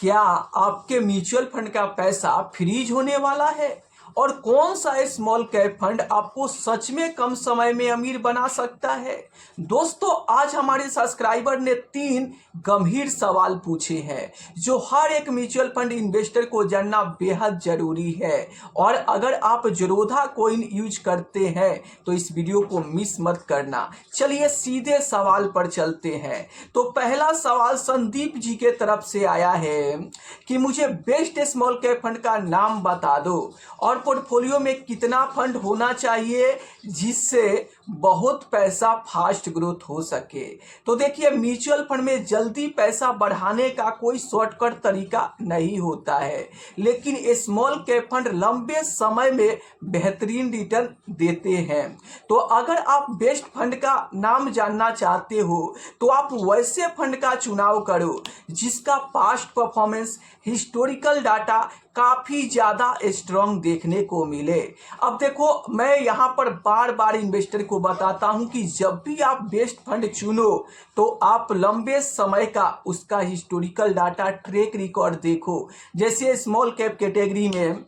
क्या आपके mutual fund का पैसा फ्रीज होने वाला है? और कौन सा स्मॉल कैप फंड आपको सच में कम समय में अमीर बना सकता है? दोस्तों, आज हमारे सब्सक्राइबर ने 3 गंभीर सवाल पूछे हैं जो हर एक म्यूचुअल फंड इन्वेस्टर को जानना बेहद जरूरी है। और अगर आप ज़ीरोधा कॉइन यूज करते हैं तो इस वीडियो को मिस मत करना। चलिए सीधे सवाल पर चलते हैं। तो पहला सवाल संदीप जी के तरफ से आया है कि मुझे बेस्ट स्मॉल कैप फंड का नाम बता दो और पोर्टफोलियो में कितना फंड होना चाहिए जिससे बहुत पैसा फास्ट ग्रोथ हो सके। तो देखिए, म्यूचुअल फंड में जल्दी पैसा बढ़ाने का कोई शॉर्टकट तरीका नहीं होता है, लेकिन स्मॉल कैप फंड लंबे समय में बेहतरीन रिटर्न देते हैं। तो अगर आप बेस्ट फंड का नाम जानना चाहते हो तो आप वैसे फंड का चुनाव करो जिसका पास्ट परफॉर्मेंस, हिस्टोरिकल डाटा काफ़ी ज़्यादा स्ट्रॉन्ग देखने को मिले। अब देखो, मैं यहाँ पर बार बार इन्वेस्टर को बताता हूँ कि जब भी आप बेस्ट फंड चुनो तो आप लंबे समय का उसका हिस्टोरिकल डाटा, ट्रैक रिकॉर्ड देखो। जैसे स्मॉल कैप कैटेगरी में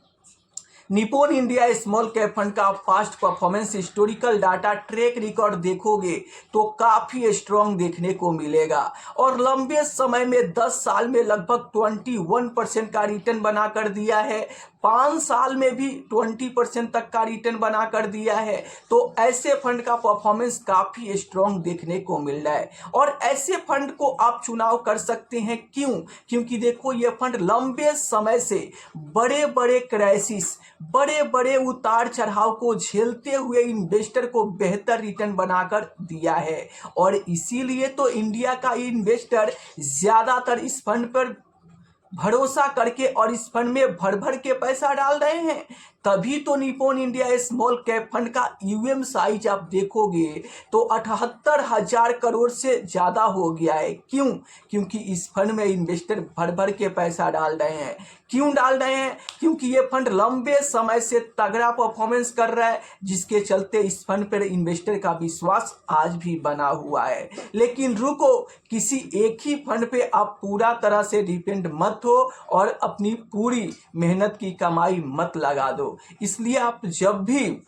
Nippon India small cap fund का fast performance, historical data, track record देखोगे तो काफ़ी स्ट्रॉन्ग देखने को मिलेगा और लंबे समय में 10 साल में लगभग 21% का रिटर्न बना कर दिया है, 5 साल में भी 20% तक का रिटर्न बना कर दिया है। तो ऐसे फंड का परफॉर्मेंस काफ़ी स्ट्रॉन्ग देखने को मिल रहा है और ऐसे फंड को आप चुनाव कर सकते हैं। क्यों? क्योंकि देखो, ये फंड लंबे समय से बड़े बड़े क्राइसिस, बड़े बड़े उतार चढ़ाव को झेलते हुए इन्वेस्टर को बेहतर रिटर्न बनाकर दिया है और इसीलिए तो इंडिया का इन्वेस्टर ज़्यादातर इस फंड पर भरोसा करके और इस फंड में भर भर के पैसा डाल रहे हैं। तभी तो Nippon India small cap fund का यूएम साइज आप देखोगे तो 78,000 करोड़ से ज़्यादा हो गया है। क्यों? क्योंकि इस फंड में इन्वेस्टर भर भर के पैसा डाल रहे हैं। क्यों डाल रहे हैं? क्योंकि ये फंड लंबे समय से तगड़ा परफॉर्मेंस कर रहा है, जिसके चलते इस फंड पर इन्वेस्टर का विश्वास आज भी बना हुआ है। लेकिन रुको, किसी एक ही फंड पे आप पूरा तरह से डिपेंड मत हो और अपनी पूरी मेहनत की कमाई मत लगा दो। इसलिए आप जब भी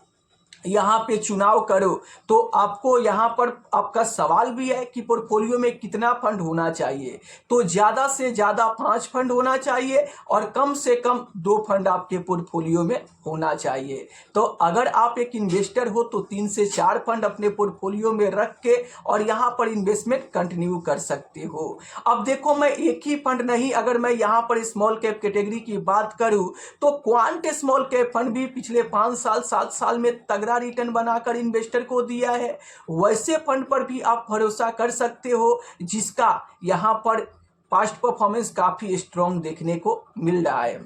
यहाँ पे चुनाव करो तो आपको यहाँ पर आपका सवाल भी है कि पोर्टफोलियो में कितना फंड होना चाहिए। तो ज़्यादा से ज़्यादा 5 फंड होना चाहिए और कम से कम 2 फंड आपके पोर्टफोलियो में होना चाहिए। तो अगर आप एक इन्वेस्टर हो तो 3 से 4 फंड अपने पोर्टफोलियो में रख के और यहाँ पर इन्वेस्टमेंट कंटिन्यू कर सकते हो। अब देखो, मैं एक ही फंड नहीं, अगर मैं यहाँ पर स्मॉल कैप कैटेगरी की बात करूँ तो क्वांट स्मॉल कैप फंड भी पिछले 5 साल 7 साल में तगड़ा रिटर्न बनाकर इन्वेस्टर को दिया है। वैसे फंड पर भी आप भरोसा कर सकते हो जिसका यहाँ पर पास्ट परफॉर्मेंस काफी स्ट्रॉन्ग देखने को मिल रहा है।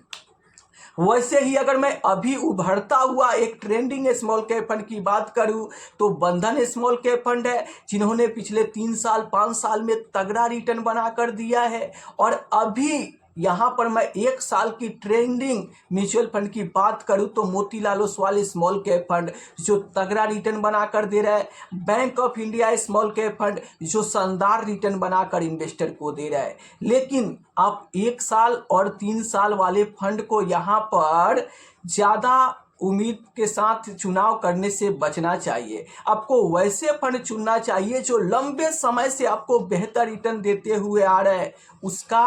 वैसे ही अगर मैं अभी उभरता हुआ एक ट्रेंडिंग स्मॉल कैप फंड की बात करूं तो बंधन स्मॉल कैप फंड है, जिन्होंने पिछले 3 साल 5 साल में तगड़ा रिटर्न बनाकर दिया है। और अभी यहाँ पर मैं 1 साल की ट्रेंडिंग म्यूचुअल फंड की बात करूँ तो Motilal Oswal small cap fund जो तगड़ा रिटर्न बनाकर दे रहा है, bank of India small cap fund जो शानदार रिटर्न बनाकर इन्वेस्टर को दे रहा है। लेकिन आप 1 साल और 3 साल वाले फंड को यहाँ पर ज़्यादा उम्मीद के साथ चुनाव करने से बचना चाहिए। आपको वैसे फंड चुनना चाहिए जो लंबे समय से आपको बेहतर रिटर्न देते हुए आ रहा है। उसका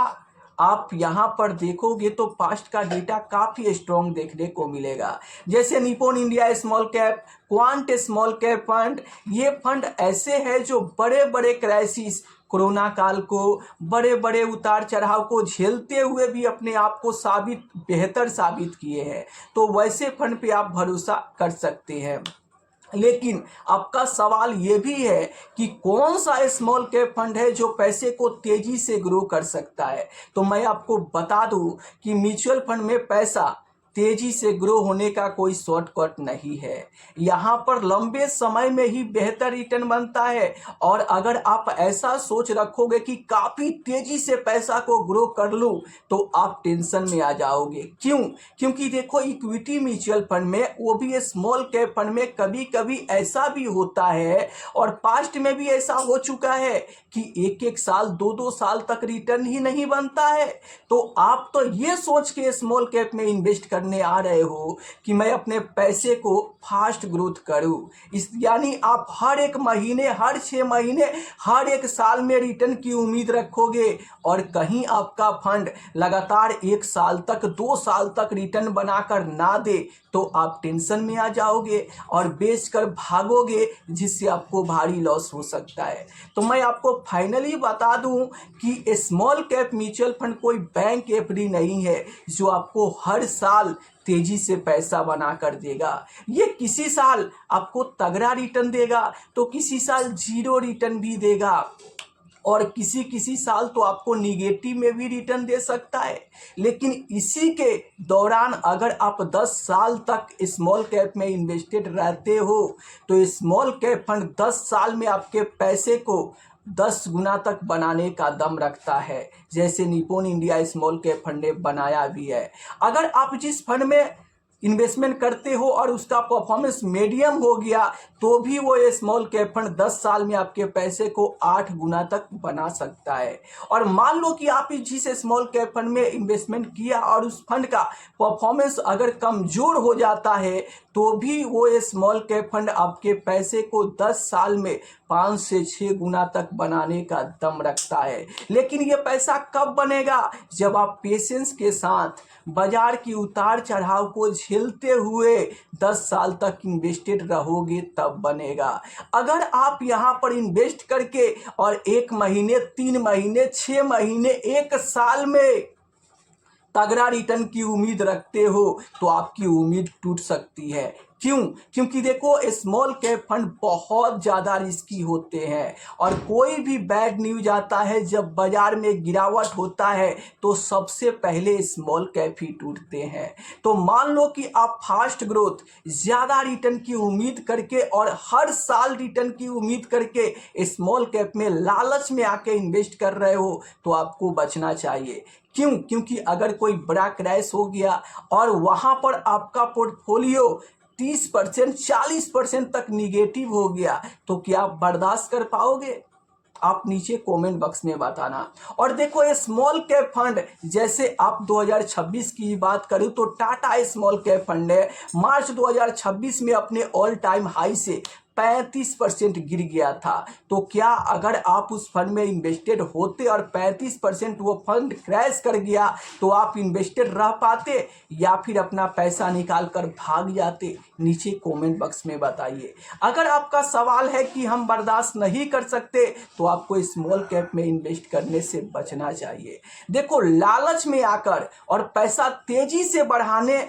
आप यहाँ पर देखोगे तो पास्ट का डेटा काफ़ी स्ट्रॉन्ग देखने को मिलेगा। जैसे Nippon India small cap, quant small cap fund, ये फंड ऐसे हैं जो बड़े बड़े क्राइसिस, कोरोना काल को, बड़े बड़े उतार चढ़ाव को झेलते हुए भी अपने आप को बेहतर साबित किए हैं। तो वैसे फंड पे आप भरोसा कर सकते हैं। लेकिन आपका सवाल ये भी है कि कौन सा स्मॉल कैप फंड है जो पैसे को तेजी से ग्रो कर सकता है। तो मैं आपको बता दूं कि म्यूचुअल फंड में पैसा तेजी से ग्रो होने का कोई शॉर्टकट नहीं है। यहाँ पर लंबे समय में ही बेहतर रिटर्न बनता है। और अगर आप ऐसा सोच रखोगे कि काफ़ी तेजी से पैसा को ग्रो कर लूँ, तो आप टेंशन में आ जाओगे। क्यों? क्योंकि देखो, इक्विटी म्यूचुअल फंड में, वो भी स्मॉल कैप फंड में, कभी कभी ऐसा भी होता है और पास्ट में भी ऐसा हो चुका है कि एक एक साल, दो दो साल तक रिटर्न ही नहीं बनता है। तो आप तो ये सोच के स्मॉल कैप में इन्वेस्ट करने आ रहे हो कि मैं अपने पैसे को फास्ट ग्रोथ करूं। यानी आप हर एक महीने, हर 6 महीने, हर एक साल में रिटर्न की उम्मीद रखोगे और कहीं आपका फंड लगातार 1 साल तक, 2 साल तक रिटर्न बनाकर ना दे, तो आप टेंशन में आ जाओगे और बेचकर भागोगे, जिससे आपको भारी लॉस हो सकता है। तो मैं आपको फाइनली बता दूं कि स्मॉल कैप म्यूचुअल फंड कोई बैंक एफडी नहीं है जो आपको हर साल तेजी से पैसा बना कर देगा। ये किसी साल आपको तगड़ा रिटर्न देगा, तो किसी साल जीरो रिटर्न भी देगा, और किसी किसी साल तो आपको निगेटिव में भी रिटर्न दे सकता है। लेकिन इसी के दौरान अगर आप 10 साल तक स्मॉल कैप में इन्वेस्टेड रहते हो, तो स्मॉल कैप फंड 10 साल में आपके पैसे को 10 गुना तक बनाने का दम रखता है, जैसे Nippon India small cap fund ने बनाया भी है। अगर आप जिस फंड में इन्वेस्टमेंट करते हो और उसका परफॉर्मेंस मीडियम हो गया, तो भी वो ये स्मॉल कैप फंड 10 साल में आपके पैसे को 8 गुना तक बना सकता है। और मान लो कि आप जिस स्मॉल कैप फंड में इन्वेस्टमेंट किया और उस फंड का परफॉर्मेंस अगर कमजोर हो जाता है, तो भी वो ये स्मॉल कैप फंड आपके पैसे को 10 साल में 5 से 6 गुना तक बनाने का दम रखता है। लेकिन ये पैसा कब बनेगा? जब आप पेशेंस के साथ बाजार की उतार चढ़ाव को झेलते हुए 10 साल तक इन्वेस्टेड रहोगे, तब बनेगा। अगर आप यहाँ पर इन्वेस्ट करके और 1 महीने, 3 महीने, 6 महीने, 1 साल में तगड़ा रिटर्न की उम्मीद रखते हो, तो आपकी उम्मीद टूट सकती है। क्यों? क्योंकि देखो, स्मॉल कैप फंड बहुत ज़्यादा रिस्की होते हैं और कोई भी बैड न्यूज आता है, जब बाजार में गिरावट होता है, तो सबसे पहले स्मॉल कैप ही टूटते हैं। तो मान लो कि आप फास्ट ग्रोथ, ज़्यादा रिटर्न की उम्मीद करके और हर साल रिटर्न की उम्मीद करके स्मॉल कैप में लालच में आके इन्वेस्ट कर रहे हो, तो आपको बचना चाहिए। क्यों? क्योंकि अगर कोई बड़ा क्रैश हो गया और वहाँ पर आपका पोर्टफोलियो 30%, 40% तक निगेटिव हो गया, तो क्या आप बर्दाश्त कर पाओगे? आप नीचे कमेंट बॉक्स में बताना। और देखो, ये स्मॉल कैप फंड, जैसे आप 2026 की बात करूं, तो टाटा स्मॉल कैप फंड ने मार्च 2026 में अपने ऑल टाइम हाई से 35% गिर गया था। तो क्या अगर आप उस फंड में इन्वेस्टेड होते और 35% वो फंड क्रैश कर गया, तो आप इन्वेस्टेड रह पाते या फिर अपना पैसा निकाल कर भाग जाते? नीचे कमेंट बॉक्स में बताइए। अगर आपका सवाल है कि हम बर्दाश्त नहीं कर सकते, तो आपको स्मॉल कैप में इन्वेस्ट करने से बचना चाहिए। देखो, लालच में आकर और पैसा तेजी से बढ़ाने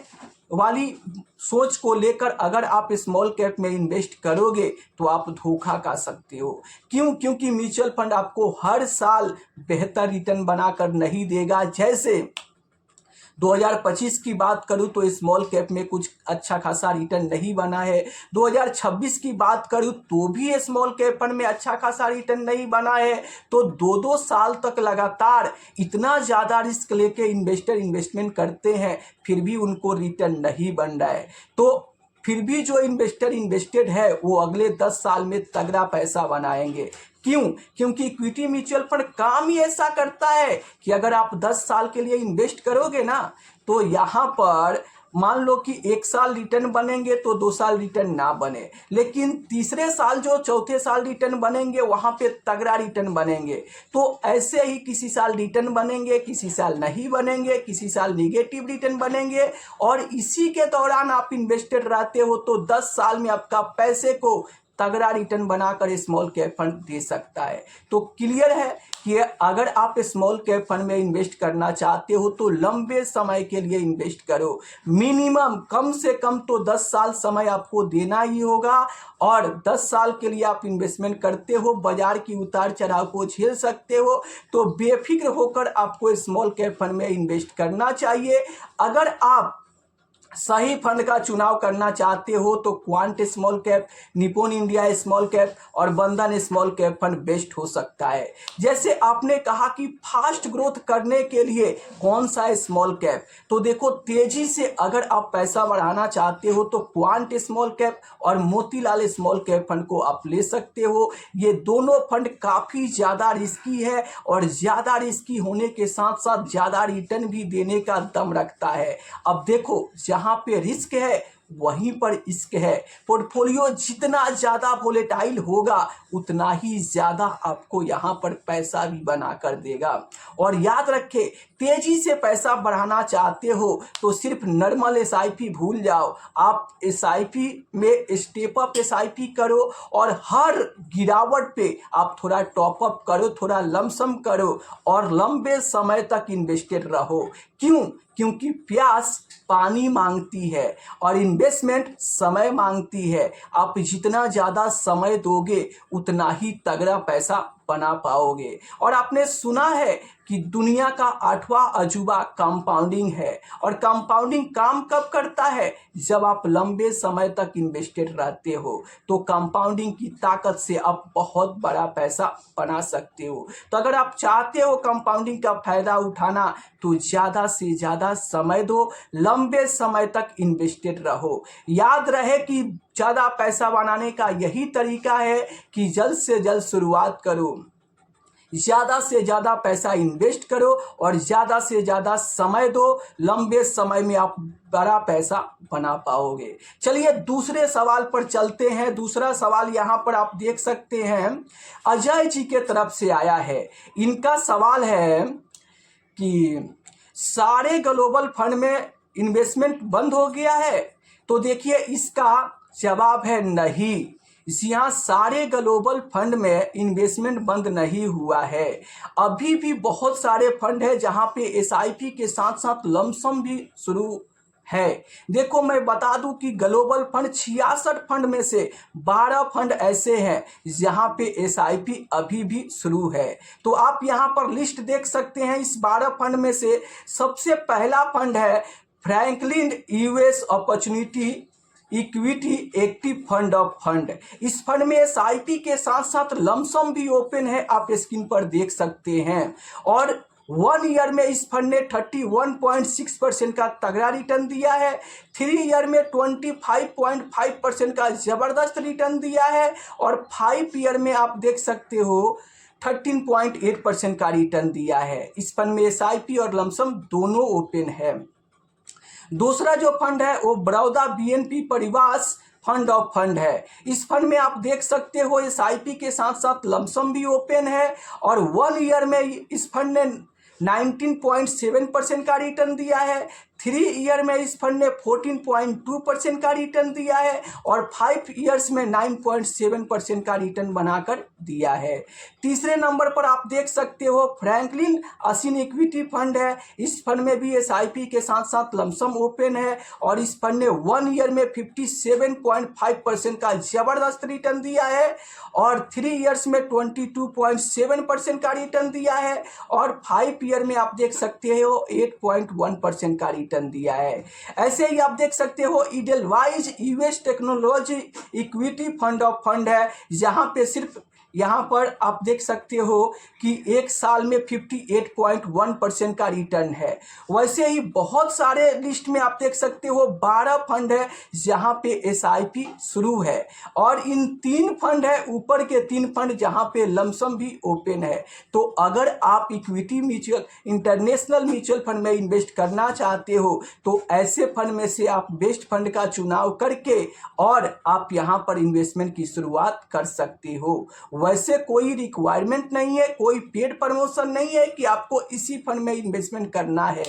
वाली सोच को लेकर अगर आप स्मॉल कैप में इन्वेस्ट करोगे, तो आप धोखा खा सकते हो। क्यों? क्योंकि म्यूचुअल फंड आपको हर साल बेहतर रिटर्न बनाकर नहीं देगा। जैसे 2025 की बात करूं, तो स्मॉल कैप में कुछ अच्छा खासा रिटर्न नहीं बना है। 2026 की बात करूं, तो भी स्मॉल कैप फंड में अच्छा खासा रिटर्न नहीं बना है। तो 2-2 साल तक लगातार इतना ज़्यादा रिस्क लेके इन्वेस्टर इन्वेस्टमेंट करते हैं, फिर भी उनको रिटर्न नहीं बन रहा है। तो फिर भी जो इन्वेस्टर इन्वेस्टेड है, वो अगले 10 साल में तगड़ा पैसा बनाएंगे। क्यों? क्योंकि इक्विटी म्यूचुअल फंड काम ही ऐसा करता है कि अगर आप 10 साल के लिए इन्वेस्ट करोगे ना, तो यहाँ पर मान लो कि 1 साल रिटर्न बनेंगे, तो 2 साल रिटर्न ना बने, लेकिन तीसरे साल, जो चौथे साल रिटर्न बनेंगे, वहाँ पे तगड़ा रिटर्न बनेंगे। तो ऐसे ही किसी साल रिटर्न बनेंगे, किसी साल नहीं बनेंगे, किसी साल निगेटिव रिटर्न बनेंगे, और इसी के दौरान आप इन्वेस्टेड रहते हो, तो 10 साल में आपका पैसे को तगड़ा रिटर्न बनाकर स्मॉल कैप फंड दे सकता है। तो क्लियर है कि अगर आप स्मॉल कैप फंड में इन्वेस्ट करना चाहते हो, तो लंबे समय के लिए इन्वेस्ट करो। मिनिमम कम से कम तो 10 साल समय आपको देना ही होगा, और 10 साल के लिए आप इन्वेस्टमेंट करते हो, बाजार की उतार चढ़ाव को झेल सकते हो, तो बेफिक्र होकर आपको स्मॉल कैप फंड में इन्वेस्ट करना चाहिए। अगर आप सही फंड का चुनाव करना चाहते हो तो quant small cap, Nippon India small cap और बंधन स्मॉल कैप फंड बेस्ट हो सकता है। जैसे आपने कहा कि फास्ट ग्रोथ करने के लिए कौन सा स्मॉल कैप, तो देखो तेजी से अगर आप पैसा बढ़ाना चाहते हो तो क्वांट स्मॉल कैप और मोतीलाल स्मॉल कैप फंड को आप ले सकते हो। ये दोनों फंड काफ़ी ज़्यादा रिस्की है और ज़्यादा रिस्की होने के साथ साथ ज़्यादा रिटर्न भी देने का दम रखता है। अब देखो जहाँ पे रिस्क है वहीं पर इश्क है। पोर्टफोलियो जितना ज़्यादा वोलेटाइल होगा उतना ही ज़्यादा आपको यहाँ पर पैसा भी बना कर देगा। और याद रखें, तेज़ी से पैसा बढ़ाना चाहते हो तो सिर्फ नॉर्मल एसआईपी भूल जाओ, आप एसआईपी में स्टेप अप एसआईपी करो और हर गिरावट पे आप थोड़ा टॉप अप करो, थोड़ा लमसम करो और लंबे समय तक इन्वेस्टेड रहो। क्यों? क्योंकि प्यास पानी मांगती है और इन्वेस्टमेंट समय मांगती है। आप जितना ज़्यादा समय दोगे उतना ही तगड़ा पैसा बना पाओगे। और आपने सुना है कि दुनिया का 8वां अजूबा कंपाउंडिंग है और कंपाउंडिंग काम कब करता है? जब आप लंबे समय तक इन्वेस्टेड रहते हो तो कंपाउंडिंग की ताकत से आप बहुत बड़ा पैसा बना सकते हो। तो अगर आप चाहते हो कंपाउंडिंग का फायदा उठाना तो ज़्यादा से ज़्यादा समय दो, लंबे समय तक इन्वेस्टेड रहो। याद रहे कि ज़्यादा पैसा बनाने का यही तरीका है कि जल्द से जल्द शुरुआत करो, ज़्यादा से ज़्यादा पैसा इन्वेस्ट करो और ज़्यादा से ज़्यादा समय दो। लंबे समय में आप बड़ा पैसा बना पाओगे। चलिए दूसरे सवाल पर चलते हैं। दूसरा सवाल यहाँ पर आप देख सकते हैं, अजय जी के तरफ से आया है। इनका सवाल है कि सारे ग्लोबल फंड में इन्वेस्टमेंट बंद हो गया है। तो देखिए इसका जवाब है नहीं। यहाँ सारे ग्लोबल फंड में इन्वेस्टमेंट बंद नहीं हुआ है। अभी भी बहुत सारे फंड है जहाँ पे एसआईपी के साथ साथ लमसम भी शुरू है। देखो मैं बता दूं कि ग्लोबल फंड 66 फंड में से 12 फंड ऐसे हैं जहां पे एसआईपी अभी भी शुरू है। तो आप यहां पर लिस्ट देख सकते हैं। इस 12 फंड में से सबसे पहला फंड है Franklin US opportunity equity active fund of fund. इस फंड में एसआईपी के साथ साथ लमसम भी ओपन है, आप स्क्रीन पर देख सकते हैं। और 1 ईयर में इस फंड ने 31.6% का तगड़ा रिटर्न दिया है। 3 ईयर में 25.5% का जबरदस्त रिटर्न दिया है और 5 ईयर में आप देख सकते हो 13.8% का रिटर्न दिया है। इस फंड में एसआईपी और लमसम दोनों ओपन है। दूसरा जो फंड है वो Baroda BNP परिवास fund of fund है। इस फंड में आप देख सकते हो एसआईपी के साथ साथ लमसम भी ओपन है और 1 ईयर में इस फंड ने 19.7% का रिटर्न दिया है। 3 ईयर में इस फंड ने 14.2% का रिटर्न दिया है और 5 ईयर्स में 9.7% का रिटर्न बनाकर दिया है। तीसरे नंबर पर आप देख सकते हो फ्रैंकलिन असिन इक्विटी फंड है। इस फंड में भी एसआईपी के साथ साथ लमसम ओपन है और इस फंड ने 1 ईयर में 57.5% का जबरदस्त रिटर्न दिया है और 3 ईयर्स में 22.7% का रिटर्न दिया है और 5 ईयर में आप देख सकते हो 8.1% का रिटर्न दिया है। ऐसे ही आप देख सकते हो Edelweiss US technology equity fund of fund है, जहां पे सिर्फ यहाँ पर आप देख सकते हो कि एक साल में 58.1% का रिटर्न है। वैसे ही बहुत सारे लिस्ट में आप देख सकते हो 12 फंड है जहाँ पे एसआईपी शुरू है और इन 3 फंड है ऊपर के 3 फंड जहाँ पे लमसम भी ओपन है। तो अगर आप equity mutual international mutual fund में इन्वेस्ट करना चाहते हो तो ऐसे फंड में से आप बेस्ट फंड का चुनाव करके और आप यहाँ पर इन्वेस्टमेंट की शुरुआत कर सकते हो। वैसे कोई रिक्वायरमेंट नहीं है, कोई पेड प्रमोशन नहीं है कि आपको इसी फंड में इन्वेस्टमेंट करना है।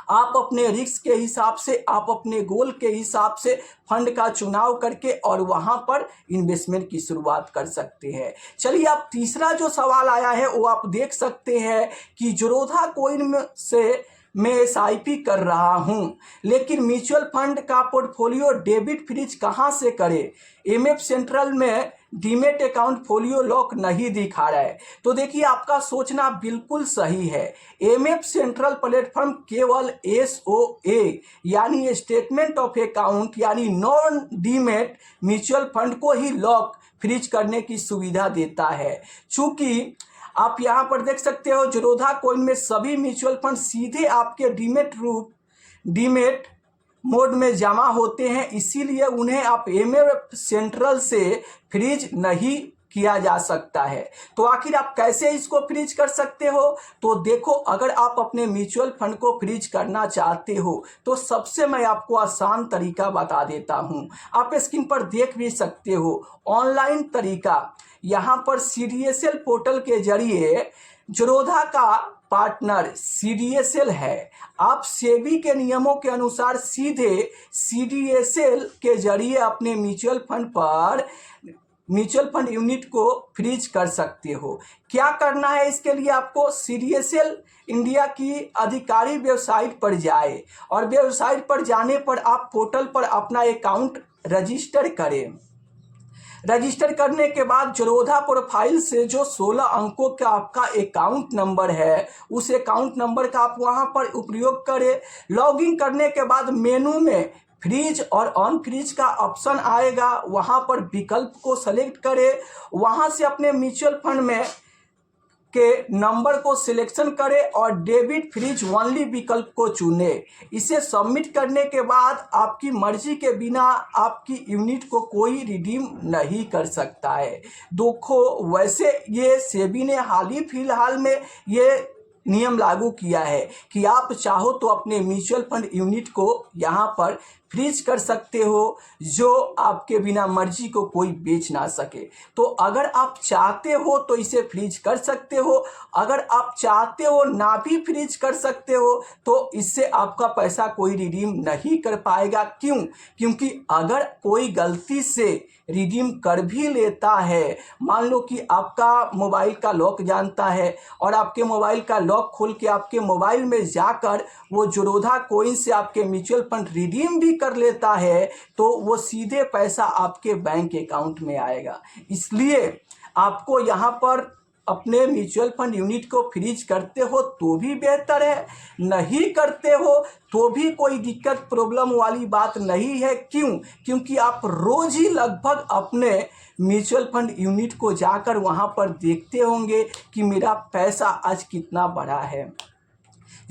आप अपने रिस्क के हिसाब से, आप अपने गोल के हिसाब से फंड का चुनाव करके और वहां पर इन्वेस्टमेंट की शुरुआत कर सकते हैं। चलिए अब तीसरा जो सवाल आया है वो आप देख सकते हैं कि ज़ीरोधा कॉइन से मैं एसआईपी कर रहा हूं, लेकिन म्यूचुअल फंड का पोर्टफोलियो डेबिट फ्रीज कहां से करें? एमएफ सेंट्रल में डीमेट अकाउंट फोलियो लॉक नहीं दिखा रहा है। तो देखिए आपका सोचना बिल्कुल सही है। एमएफ सेंट्रल प्लेटफॉर्म केवल एसओए यानी स्टेटमेंट ऑफ अकाउंट यानी नॉन डीमेट म्यूचुअल फंड को ही लॉक फ्रीज करने की सुविधा देता है। चूंकि आप यहां पर देख सकते हो ज़ीरोधा कॉइन में सभी म्यूचुअल फंड सीधे आपके डीमेट मोड में जमा होते हैं, इसीलिए उन्हें आप एमएफ सेंट्रल से फ्रीज नहीं किया जा सकता है। तो आखिर आप कैसे इसको फ्रीज कर सकते हो? तो देखो, अगर आप अपने म्यूचुअल फंड को फ्रीज करना चाहते हो तो सबसे मैं आपको आसान तरीका बता देता हूं। आप स्क्रीन पर देख भी सकते हो ऑनलाइन तरीका। यहां पर सीडीएसएल पोर्टल के जरिए ज़ीरोधा का पार्टनर सीडीएसएल है। आप सेबी के नियमों के अनुसार सीधे सीडीएसएल के जरिए अपने म्यूचुअल फंड यूनिट को फ्रीज कर सकते हो। क्या करना है इसके लिए? आपको सीडीएसएल इंडिया की अधिकारी वेबसाइट पर जाए और वेबसाइट पर जाने पर आप पोर्टल पर अपना अकाउंट रजिस्टर करें। रजिस्टर करने के बाद ज़ीरोधा प्रोफाइल से जो 16 अंकों का आपका अकाउंट नंबर है, उस अकाउंट नंबर का आप वहां पर उपयोग करें। लॉगिन करने के बाद मेनू में फ्रीज और अनफ्रीज का ऑप्शन आएगा, वहां पर विकल्प को सेलेक्ट करें। वहां से अपने म्यूचुअल फंड में के नंबर को सिलेक्शन करें और डेबिट फ्रीज ओनली विकल्प को चुने। इसे सबमिट करने के बाद आपकी मर्जी के बिना आपकी यूनिट को कोई रिडीम नहीं कर सकता है। देखो, वैसे ये सेबी ने फिलहाल में ये नियम लागू किया है कि आप चाहो तो अपने म्यूचुअल फंड यूनिट को यहाँ पर फ्रीज कर सकते हो, जो आपके बिना मर्जी को कोई बेच ना सके। तो अगर आप चाहते हो तो इसे फ्रीज कर सकते हो, अगर आप चाहते हो ना भी फ्रीज कर सकते हो तो इससे आपका पैसा कोई रिडीम नहीं कर पाएगा। क्यों? क्योंकि अगर कोई गलती से रिडीम कर भी लेता है, मान लो कि आपका मोबाइल का लॉक जानता है और आपके मोबाइल का लॉक खोल के आपके मोबाइल में जाकर वो ज़ीरोधा कॉइन से आपके म्यूचुअल फंड रिडीम भी कर लेता है, तो वो सीधे पैसा आपके बैंक अकाउंट में आएगा। इसलिए आपको यहाँ पर अपने म्यूचुअल फंड यूनिट को फ्रीज करते हो तो भी बेहतर है, नहीं करते हो तो भी कोई दिक्कत प्रॉब्लम वाली बात नहीं है। क्यों? क्योंकि आप रोज ही लगभग अपने म्यूचुअल फंड यूनिट को जाकर वहां पर देखते होंगे कि मेरा पैसा आज कितना बढ़ा है।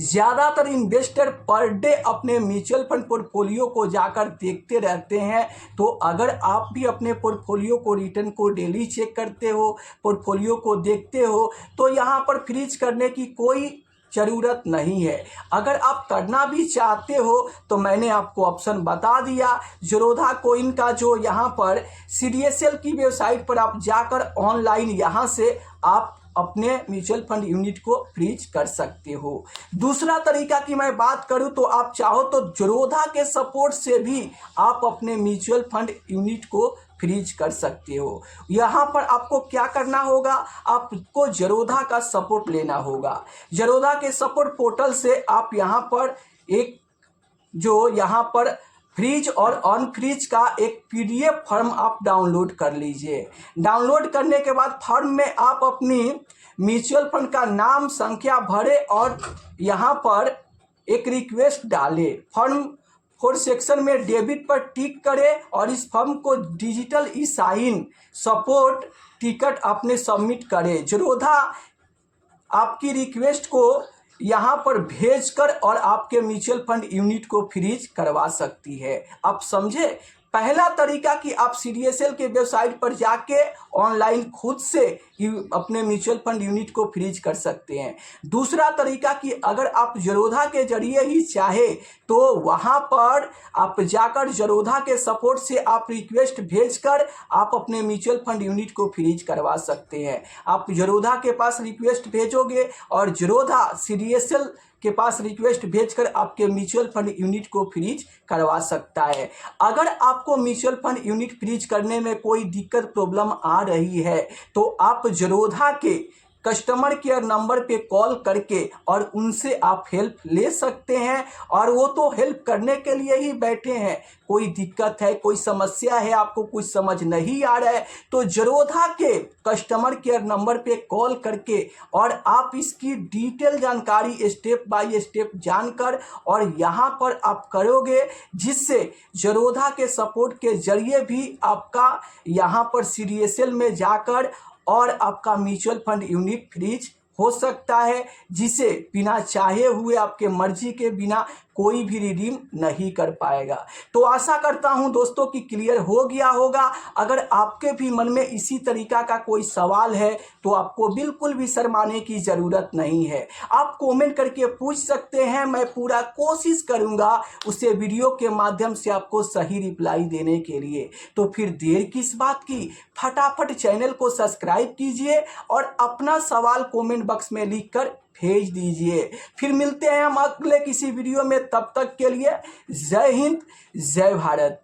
ज़्यादातर इन्वेस्टर पर डे अपने म्यूचुअल फंड पोर्टफोलियो को जाकर देखते रहते हैं। तो अगर आप भी अपने पोर्टफोलियो को रिटर्न को डेली चेक करते हो, पोर्टफोलियो को देखते हो, तो यहाँ पर फ्रीज करने की कोई ज़रूरत नहीं है। अगर आप करना भी चाहते हो तो मैंने आपको ऑप्शन बता दिया, ज़ीरोधा कॉइन का, जो यहाँ पर सीडीएसएल की वेबसाइट पर आप जाकर ऑनलाइन यहाँ से आप अपने म्यूचुअल फंड यूनिट को फ्रीज कर सकते हो। दूसरा तरीका की मैं बात करूं तो आप चाहो तो ज़ीरोधा के सपोर्ट से भी आप अपने म्यूचुअल फंड यूनिट को फ्रीज कर सकते हो। यहाँ पर आपको क्या करना होगा? आपको ज़ीरोधा का सपोर्ट लेना होगा। ज़ीरोधा के सपोर्ट पोर्टल से आप यहाँ पर यहाँ पर फ्रीज और अनफ्रीज का एक पीडीएफ फॉर्म आप डाउनलोड कर लीजिए। डाउनलोड करने के बाद फॉर्म में आप अपनी म्यूचुअल फंड का नाम, संख्या भरे और यहाँ पर एक रिक्वेस्ट डालें। फॉर्म 4 सेक्शन में डेबिट पर टिक करें और इस फॉर्म को digital e sign support ticket अपने सबमिट करें। ज़ीरोधा आपकी रिक्वेस्ट को यहाँ पर भेजकर और आपके म्यूचुअल फंड यूनिट को फ्रीज करवा सकती है। आप समझे? पहला तरीका कि आप सीडीएसएल के वेबसाइट पर जाके ऑनलाइन खुद से अपने म्यूचुअल फंड यूनिट को फ्रीज कर सकते हैं। दूसरा तरीका कि अगर आप ज़ीरोधा के जरिए ही चाहे तो वहां पर आप जाकर ज़ीरोधा के सपोर्ट से आप रिक्वेस्ट भेजकर आप अपने म्यूचुअल फंड यूनिट को फ्रीज करवा सकते हैं। आप ज़ीरोधा के पास रिक्वेस्ट भेजोगे और ज़ीरोधा सीडीएसएल के पास रिक्वेस्ट भेजकर आपके म्यूचुअल फंड यूनिट को फ्रीज करवा सकता है। अगर आपको म्यूचुअल फंड यूनिट फ्रीज करने में कोई दिक्कत प्रॉब्लम आ रही है तो आप ज़ीरोधा के कस्टमर केयर नंबर पे कॉल करके और उनसे आप हेल्प ले सकते हैं। और वो तो हेल्प करने के लिए ही बैठे हैं। कोई दिक्कत है, कोई समस्या है, आपको कुछ समझ नहीं आ रहा है तो ज़रोधा के कस्टमर केयर नंबर पे कॉल करके और आप इसकी डिटेल जानकारी स्टेप बाय स्टेप जानकर और यहाँ पर आप करोगे, जिससे ज़रोधा के सपोर्ट के जरिए भी आपका यहाँ पर सीडीएसएल में जाकर और आपका म्यूचुअल फंड यूनिट फ्रीज हो सकता है, जिसे बिना चाहे हुए आपके मर्जी के बिना कोई भी रिडीम नहीं कर पाएगा। तो आशा करता हूं दोस्तों कि क्लियर हो गया होगा। अगर आपके भी मन में इसी तरीका का कोई सवाल है तो आपको बिल्कुल भी शर्माने की ज़रूरत नहीं है। आप कमेंट करके पूछ सकते हैं, मैं पूरा कोशिश करूंगा उसे वीडियो के माध्यम से आपको सही रिप्लाई देने के लिए। तो फिर देर किस बात की, फटाफट चैनल को सब्सक्राइब कीजिए और अपना सवाल कमेंट बॉक्स में लिखकर भेज दीजिए। फिर मिलते हैं हम अगले किसी वीडियो में, तब तक के लिए जय हिंद, जय भारत।